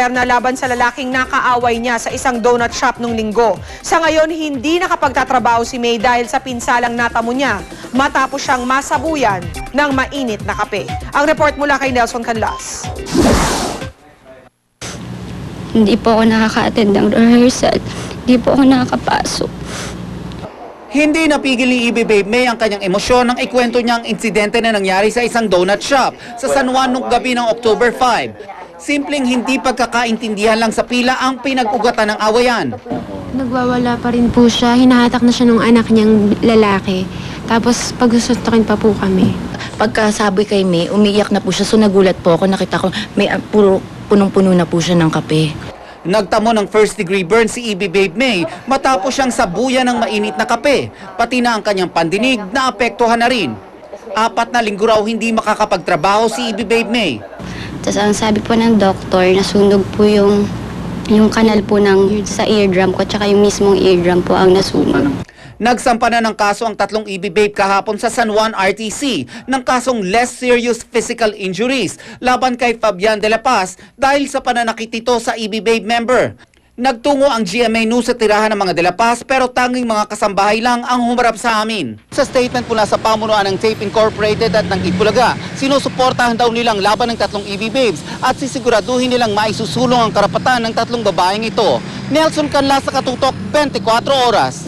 Moderna laban sa lalaking nakaaway niya sa isang donut shop nung linggo. Sa ngayon, hindi nakapagtatrabaho si May dahil sa pinsalang natamo niya matapos siyang masabuyan ng mainit na kape. Ang report mula kay Nelson Canlas. Hindi po ako nakaka-attend ng rehearsal. Hindi po ako nakakapasok. Hindi napigil ni Ibi Babe May ang kanyang emosyon nang ikwento niya ang insidente na nangyari sa isang donut shop sa San Juan nung gabi ng October 5. Simpleng hindi pagkakaintindihan lang sa pila ang pinag-ugatan ng awayan. Nagwawala pa rin po siya. Hinahatak na siya ng anak niyang lalaki. Tapos pagsusuntokin pa po kami. Pagkasabi kay May, umiiyak na po siya. So nagulat po ako. Nakita ko may puro punong-puno na po siya ng kape. Nagtamo ng first-degree burn si Ibi Babe May matapos siyang sabuyan ng mainit na kape, pati na ang kanyang pandinig na apektuhan na rin. 4 na linggo raw hindi makakapagtrabaho si Ibi Babe May. Tapos ang sabi po ng doktor, nasunog po yung kanal po sa eardrum ko, tsaka yung mismong eardrum po ang nasunog. Nagsampa na ng kaso ang 3 Ibi Babe kahapon sa San Juan RTC ng kasong less serious physical injuries laban kay Fabian de la Paz dahil sa pananakit ito sa Ibi Babe member. Nagtungo ang GMA News sa tirahan ng mga de la Paz pero tanging mga kasambahay lang ang humarap sa amin. Sa statement mula sa pamunuan ng TAPE Incorporated at ng Itbulaga, sinusuportahan daw nilang laban ng 3 Ibi Babes at sisiguraduhin nilang maisusulong ang karapatan ng 3 babaeng ito. Nelson Canlas sa Katutok, 24 Oras.